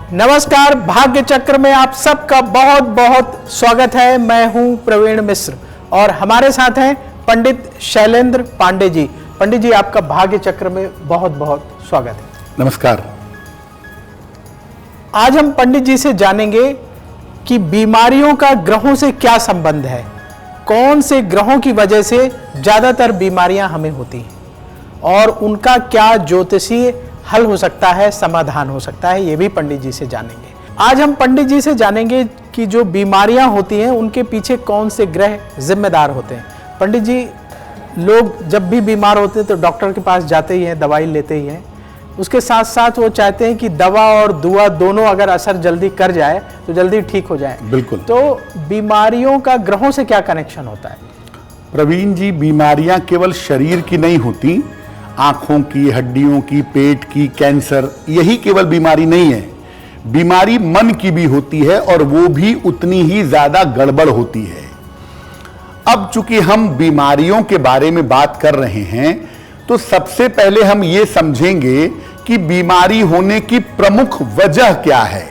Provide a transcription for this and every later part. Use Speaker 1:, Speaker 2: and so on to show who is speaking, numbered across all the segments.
Speaker 1: नमस्कार, भाग्य चक्र में आप सबका बहुत बहुत स्वागत है। मैं हूं प्रवीण मिश्र और हमारे साथ हैं पंडित शैलेंद्र पांडे जी। पंडित जी, आपका भाग्य चक्र में बहुत बहुत स्वागत है।
Speaker 2: नमस्कार।
Speaker 1: आज हम पंडित जी से जानेंगे कि बीमारियों का ग्रहों से क्या संबंध है, कौन से ग्रहों की वजह से ज्यादातर बीमारियां हमें होती हैं और उनका क्या ज्योतिषीय हल हो सकता है, समाधान हो सकता है, ये भी पंडित जी से जानेंगे। आज हम पंडित जी से जानेंगे कि जो बीमारियां होती हैं उनके पीछे कौन से ग्रह जिम्मेदार होते हैं। पंडित जी, लोग जब भी बीमार होते हैं तो डॉक्टर के पास जाते ही हैं, दवाई लेते ही हैं, उसके साथ साथ वो चाहते हैं कि दवा और दुआ दोनों अगर असर जल्दी कर जाए तो जल्दी ठीक हो जाए।
Speaker 2: बिल्कुल।
Speaker 1: तो बीमारियों का ग्रहों से क्या कनेक्शन होता है?
Speaker 2: प्रवीण जी, बीमारियां केवल शरीर की नहीं होती, आंखों की, हड्डियों की, पेट की, कैंसर, यही केवल बीमारी नहीं है। बीमारी मन की भी होती है और वो भी उतनी ही ज्यादा गड़बड़ होती है। अब चूंकि हम बीमारियों के बारे में बात कर रहे हैं तो सबसे पहले हम ये समझेंगे कि बीमारी होने की प्रमुख वजह क्या है,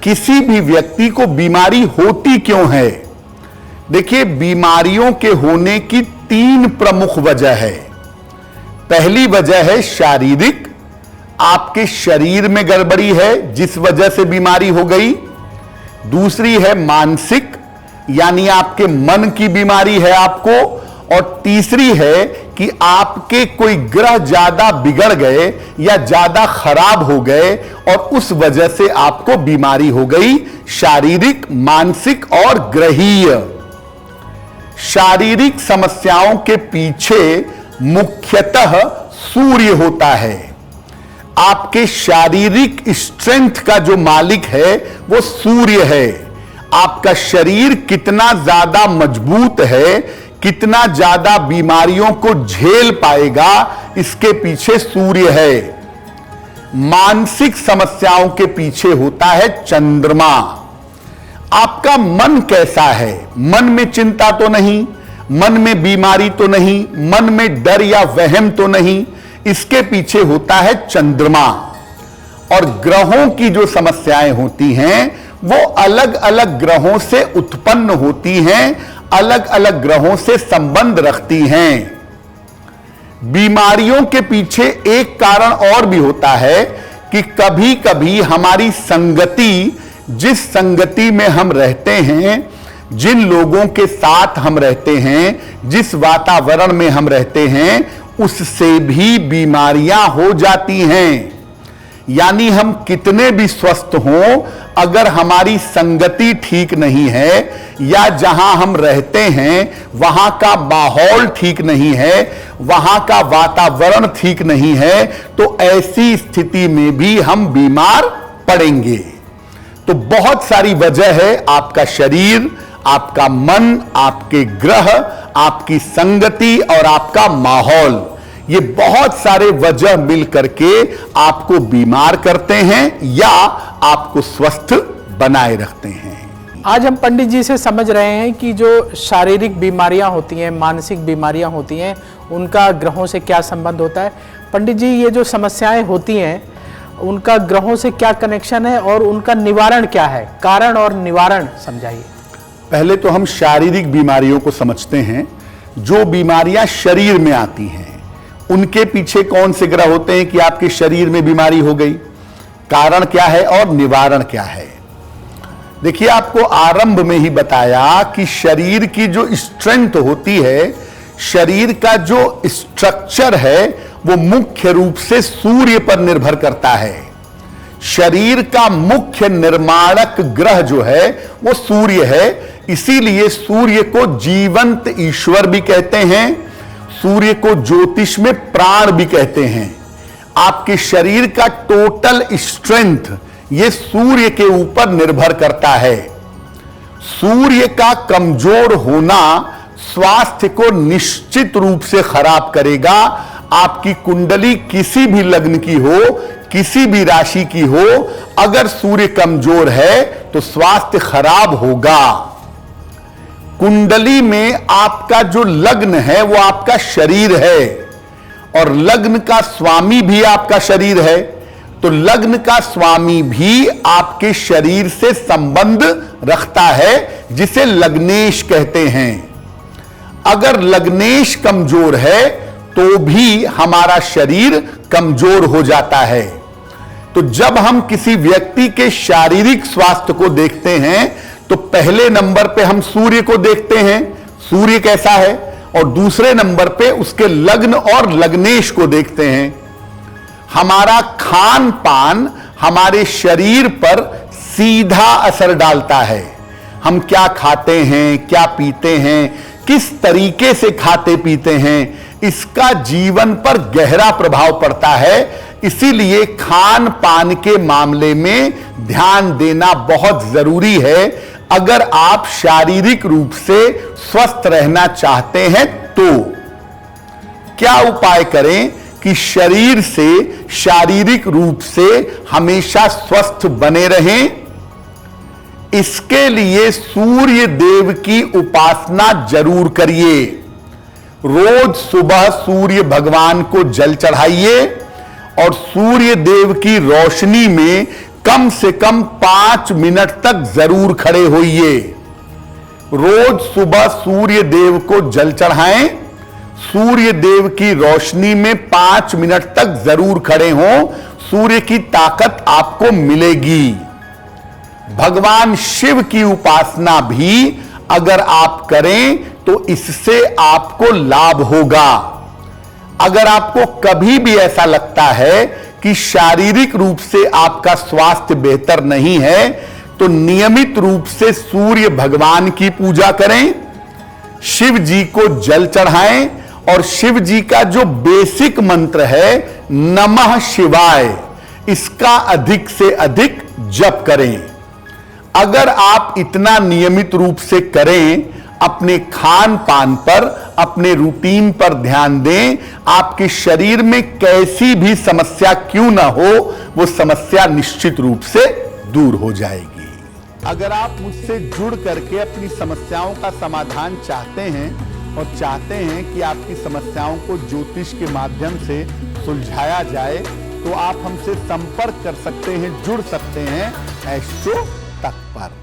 Speaker 2: किसी भी व्यक्ति को बीमारी होती क्यों है। देखिए, बीमारियों के होने की 3 प्रमुख वजह है। पहली वजह है शारीरिक, आपके शरीर में गड़बड़ी है जिस वजह से बीमारी हो गई। दूसरी है मानसिक, यानी आपके मन की बीमारी है आपको। और तीसरी है कि आपके कोई ग्रह ज्यादा बिगड़ गए या ज्यादा खराब हो गए और उस वजह से आपको बीमारी हो गई। शारीरिक, मानसिक और ग्रहीय। शारीरिक समस्याओं के पीछे मुख्यतः सूर्य होता है। आपके शारीरिक स्ट्रेंथ का जो मालिक है वो सूर्य है। आपका शरीर कितना ज्यादा मजबूत है, कितना ज्यादा बीमारियों को झेल पाएगा, इसके पीछे सूर्य है। मानसिक समस्याओं के पीछे होता है चंद्रमा। आपका मन कैसा है, मन में चिंता तो नहीं, मन में बीमारी तो नहीं, मन में डर या वहम तो नहीं, इसके पीछे होता है चंद्रमा। और ग्रहों की जो समस्याएं होती हैं वो अलग अलग ग्रहों से उत्पन्न होती हैं, अलग अलग ग्रहों से संबंध रखती हैं। बीमारियों के पीछे एक कारण और भी होता है कि कभी कभी हमारी संगति, जिस संगति में हम रहते हैं, जिन लोगों के साथ हम रहते हैं, जिस वातावरण में हम रहते हैं, उससे भी बीमारियां हो जाती हैं। यानी हम कितने भी स्वस्थ हों, अगर हमारी संगति ठीक नहीं है या जहां हम रहते हैं वहां का माहौल ठीक नहीं है, वहां का वातावरण ठीक नहीं है, तो ऐसी स्थिति में भी हम बीमार पड़ेंगे। तो बहुत सारी वजह है, आपका शरीर, आपका मन, आपके ग्रह, आपकी संगति और आपका माहौल, ये बहुत सारे वजह मिल करके आपको बीमार करते हैं या आपको स्वस्थ बनाए रखते हैं।
Speaker 1: आज हम पंडित जी से समझ रहे हैं कि जो शारीरिक बीमारियां होती हैं, मानसिक बीमारियां होती हैं, उनका ग्रहों से क्या संबंध होता है। पंडित जी, ये जो समस्याएं होती हैं उनका ग्रहों से क्या कनेक्शन है और उनका निवारण क्या है, कारण और निवारण समझाइए।
Speaker 2: पहले तो हम शारीरिक बीमारियों को समझते हैं। जो बीमारियां शरीर में आती हैं उनके पीछे कौन से ग्रह होते हैं कि आपके शरीर में बीमारी हो गई, कारण क्या है और निवारण क्या है। देखिए, आपको आरंभ में ही बताया कि शरीर की जो स्ट्रेंथ होती है, शरीर का जो स्ट्रक्चर है, वो मुख्य रूप से सूर्य पर निर्भर करता है। शरीर का मुख्य निर्माणक ग्रह जो है वो सूर्य है। इसीलिए सूर्य को जीवंत ईश्वर भी कहते हैं, सूर्य को ज्योतिष में प्राण भी कहते हैं। आपके शरीर का टोटल स्ट्रेंथ ये सूर्य के ऊपर निर्भर करता है। सूर्य का कमजोर होना स्वास्थ्य को निश्चित रूप से खराब करेगा। आपकी कुंडली किसी भी लग्न की हो, किसी भी राशि की हो, अगर सूर्य कमजोर है तो स्वास्थ्य खराब होगा। कुंडली में आपका जो लग्न है वो आपका शरीर है और लग्न का स्वामी भी आपका शरीर है। तो लग्न का स्वामी भी आपके शरीर से संबंध रखता है, जिसे लग्नेश कहते हैं। अगर लग्नेश कमजोर है तो भी हमारा शरीर कमजोर हो जाता है। तो जब हम किसी व्यक्ति के शारीरिक स्वास्थ्य को देखते हैं तो पहले नंबर पे हम सूर्य को देखते हैं, सूर्य कैसा है, और दूसरे नंबर पे उसके लग्न और लग्नेश को देखते हैं। हमारा खान पान हमारे शरीर पर सीधा असर डालता है। हम क्या खाते हैं, क्या पीते हैं, किस तरीके से खाते पीते हैं, इसका जीवन पर गहरा प्रभाव पड़ता है। इसीलिए खान पान के मामले में ध्यान देना बहुत जरूरी है। अगर आप शारीरिक रूप से स्वस्थ रहना चाहते हैं तो क्या उपाय करें कि शरीर से शारीरिक रूप से हमेशा स्वस्थ बने रहें? इसके लिए सूर्य देव की उपासना जरूर करिए। रोज सुबह सूर्य भगवान को जल चढ़ाइए और सूर्य देव की रोशनी में कम से कम 5 मिनट तक जरूर खड़े होइए। रोज सुबह सूर्य देव को जल चढ़ाएं, सूर्य देव की रोशनी में 5 मिनट तक जरूर खड़े हों, सूर्य की ताकत आपको मिलेगी। भगवान शिव की उपासना भी अगर आप करें तो इससे आपको लाभ होगा। अगर आपको कभी भी ऐसा लगता है कि शारीरिक रूप से आपका स्वास्थ्य बेहतर नहीं है तो नियमित रूप से सूर्य भगवान की पूजा करें, शिव जी को जल चढ़ाएं और शिव जी का जो बेसिक मंत्र है नमः शिवाय, इसका अधिक से अधिक जप करें। अगर आप इतना नियमित रूप से करें, अपने खान पान पर, अपने रूटीन पर ध्यान दें, आपके शरीर में कैसी भी समस्या क्यों ना हो, वो समस्या निश्चित रूप से दूर हो जाएगी। अगर आप मुझसे जुड़ करके अपनी समस्याओं का समाधान चाहते हैं और चाहते हैं कि आपकी समस्याओं को ज्योतिष के माध्यम से सुलझाया जाए, तो आप हमसे संपर्क कर सकते हैं, जुड़ सकते हैं एस्ट्रो तक पर।